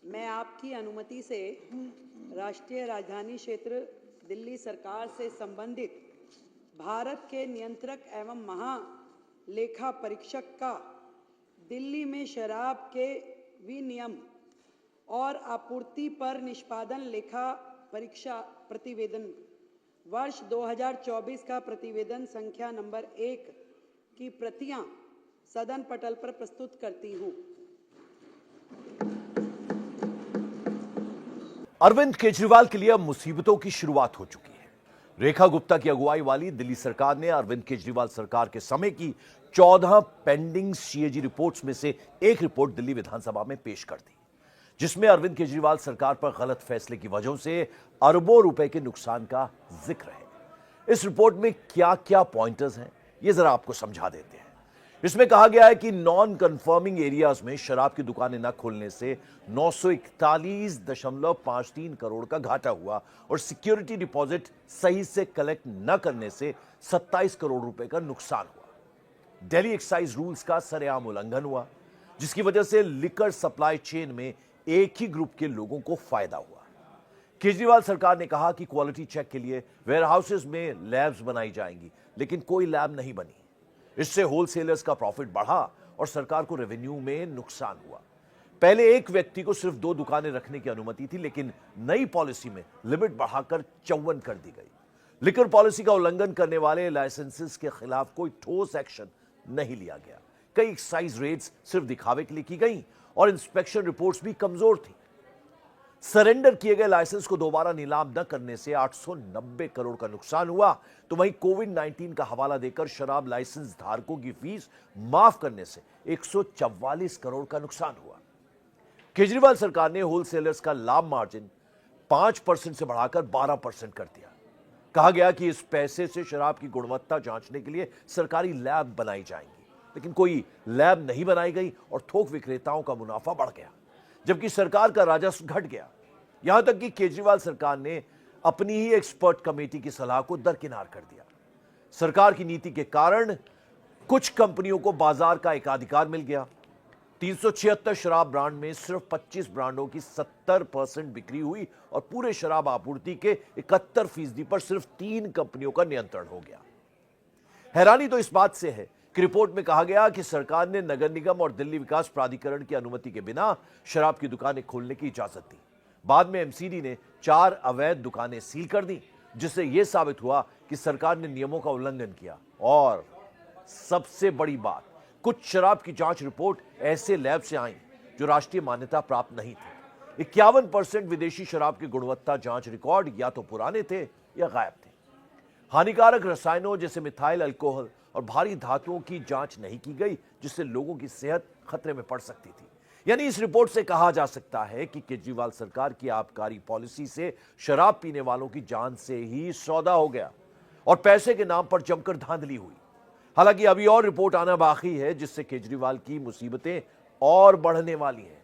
मैं आपकी अनुमति से राष्ट्रीय राजधानी क्षेत्र दिल्ली सरकार से संबंधित भारत के नियंत्रक एवं महालेखा परीक्षक का दिल्ली में शराब के विनियम और आपूर्ति पर निष्पादन लेखा परीक्षा प्रतिवेदन वर्ष 2024 का प्रतिवेदन संख्या नंबर 1 की प्रतियां सदन पटल पर प्रस्तुत करती हूं। अरविंद केजरीवाल के लिए अब मुसीबतों की शुरुआत हो चुकी है। रेखा गुप्ता की अगुवाई वाली दिल्ली सरकार ने अरविंद केजरीवाल सरकार के समय की 14 पेंडिंग सीएजी रिपोर्ट्स में से एक रिपोर्ट दिल्ली विधानसभा में पेश कर दी, जिसमें अरविंद केजरीवाल सरकार पर गलत फैसले की वजह से अरबों रुपए के नुकसान का जिक्र है। इस रिपोर्ट में क्या क्या पॉइंटर्स हैं, ये जरा आपको समझा देते हैं। इसमें कहा गया है कि नॉन कंफर्मिंग एरियाज में शराब की दुकानें न खोलने से 941.53 करोड़ का घाटा हुआ और सिक्योरिटी डिपॉजिट सही से कलेक्ट न करने से 27 करोड़ रुपए का नुकसान हुआ। दिल्ली एक्साइज रूल्स का सरेआम उल्लंघन हुआ, जिसकी वजह से लिकर सप्लाई चेन में एक ही ग्रुप के लोगों को फायदा हुआ। केजरीवाल सरकार ने कहा कि क्वालिटी चेक के लिए वेयरहाउसेस में लैब्स बनाई जाएंगी, लेकिन कोई लैब नहीं बनी। इससे होलसेलर्स का प्रॉफिट बढ़ा और सरकार को रेवेन्यू में नुकसान हुआ। पहले एक व्यक्ति को सिर्फ 2 दुकानें रखने की अनुमति थी, लेकिन नई पॉलिसी में लिमिट बढ़ाकर 54 कर दी गई। लिकर पॉलिसी का उल्लंघन करने वाले लाइसेंसेस के खिलाफ कोई ठोस एक्शन नहीं लिया गया। कई एक्साइज रेड्स सिर्फ दिखावे के लिए की गई और इंस्पेक्शन रिपोर्ट्स भी कमजोर थी। सरेंडर किए गए लाइसेंस को दोबारा नीलाम न करने से 890 करोड़ का नुकसान हुआ, तो वहीं कोविड-19 का हवाला देकर शराब लाइसेंस धारकों की फीस माफ करने से 144 करोड़ का नुकसान हुआ। केजरीवाल सरकार ने होलसेलर्स का लाभ मार्जिन 5% से बढ़ाकर 12% कर दिया। कहा गया कि इस पैसे से शराब की गुणवत्ता जांचने के लिए सरकारी लैब बनाई जाएंगी, लेकिन कोई लैब नहीं बनाई गई और थोक विक्रेताओं का मुनाफा बढ़ गया, जबकि सरकार का राजस्व घट गया। यहां तक कि केजरीवाल सरकार ने अपनी ही एक्सपर्ट कमेटी की सलाह को दरकिनार कर दिया। सरकार की नीति के कारण कुछ कंपनियों को बाजार का एकाधिकार मिल गया। 376 शराब ब्रांड में सिर्फ 25 ब्रांडों की 70% बिक्री हुई और पूरे शराब आपूर्ति के 71% पर सिर्फ 3 कंपनियों का नियंत्रण हो गया। हैरानी तो इस बात से है कि रिपोर्ट में कहा गया कि सरकार ने नगर निगम और दिल्ली विकास प्राधिकरण की अनुमति के बिना शराब की दुकानें खोलने की इजाजत दी। बाद में एमसीडी ने 4 अवैध दुकानें सील कर दी, जिससे यह साबित हुआ कि सरकार ने नियमों का उल्लंघन किया। और सबसे बड़ी बात, कुछ शराब की जांच रिपोर्ट ऐसे लैब से आई जो राष्ट्रीय मान्यता प्राप्त नहीं थी। 51% विदेशी शराब की गुणवत्ता जांच रिकॉर्ड या तो पुराने थे या गायब थे। हानिकारक रसायनों जैसे मिथाइल अल्कोहल और भारी धातुओं की जांच नहीं की गई, जिससे लोगों की सेहत खतरे में पड़ सकती थी। यानी इस रिपोर्ट से कहा जा सकता है कि केजरीवाल सरकार की आबकारी पॉलिसी से शराब पीने वालों की जान से ही सौदा हो गया और पैसे के नाम पर जमकर धांधली हुई। हालांकि अभी और रिपोर्ट आना बाकी है, जिससे केजरीवाल की मुसीबतें और बढ़ने वाली हैं।